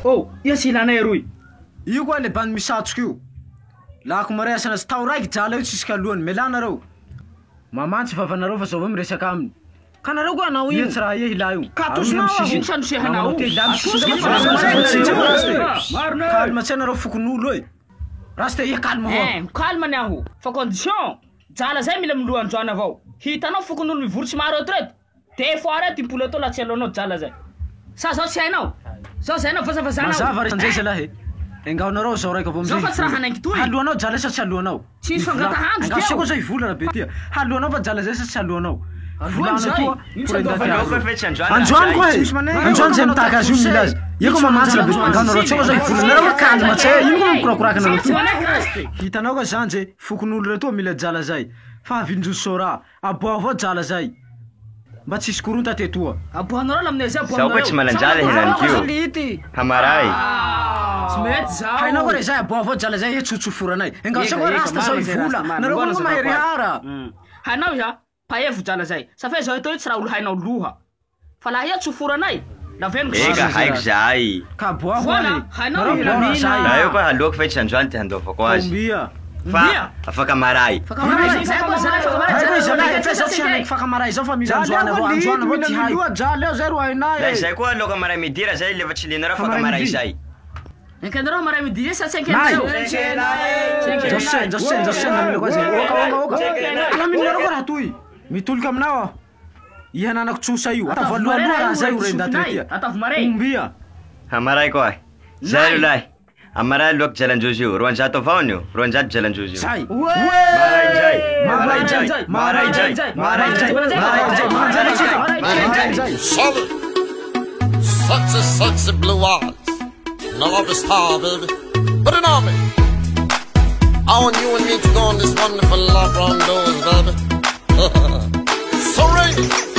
Oh, yes ilana eroy. Io koa le band misatroka io. Lako mareasana sy tao raiky jala io tsisy kalohany melanareo. Mamantsy vavanareo fa zao vao miresaka aminy. Kanareo koa anao io. Tsy raha ie hilay io. Katosnao sanosehana io. Calme tsenareo fokon'olo oi. Raste ie calme ho. Calme ni aho. Fa condition. Jala zay mila miloha androana avao. Hitanao fokon'olo mivory maro retraite. Te foara timpola to la tselonao jala zay. Sa zao tsy hainao. Zao zay anao vazavazanao. Mazava rezanjay zalahy. Engaonareo zao raiky avao amizay. Zao fa tsy raha hanaiky toy. Haluanao jala sa tsy haluanao. Tsy fangatahandro. Angasy koa zay vola rabe tia. Haluanao fa jala zay sa tsy haluanao. Volana toa. Anjoan koa e. Anjoan zay mitaka azy io milazy. Ie koa mamantsy rabe. Engaonareo tsao zay vola. Nareo kalma tsay. Ino koa mikorakoraka nareo. Hitanao koa zany zay fokon'olo reto mila jala zay. Fa avinjosy sora. Aboa avao jala zay. Mba tsisy koronta tetoa. Aboanareo la aminay zay aboanareo. Zao koa tsy malanjala henan'io. Hamaray. Tsy mety zao. Hainao koa re zay aboa avao jala zay tsotsoforanay. Engatsy koa rasta zao vola. Nareo koa mahery hara. Hainao ya pahevo jala zay. Safa zao ito tsy raha olo hainao loha. Fa laha ia tsoforanay. La veno ega haiko zay. Ka aboa hoany. Hainao milamina. Raha io koa haloako fa tsy androany ty handovako azy. Ombia. Fa afaka maray. Afaka maray zao fa mila anjoana avao. Anjoana avao ty hay. Jala eo zay ro hainay. La zay koa loka maray midira zay lefa tsy linareo afaka maray zay. Enkanareo maray midira sa tsy enkanareo. José namile koa zay. Oka. Ala minareo koa raha toy. Mitolika aminao aho. Ihananako tsosa io. Atavoaloaloha raha zay io rendaty retia. Atavo maray. Ombia. Hamaray koa. Zay lolahy. Amaray loka jalanjozy io. 200 avao nio. 200 jalanjozy io. Zay. Maray. Solid. Sexy blue eyes. No love is hard, baby. Put it on me. I want you and me to go on this wonderful love round doors, baby. So ready.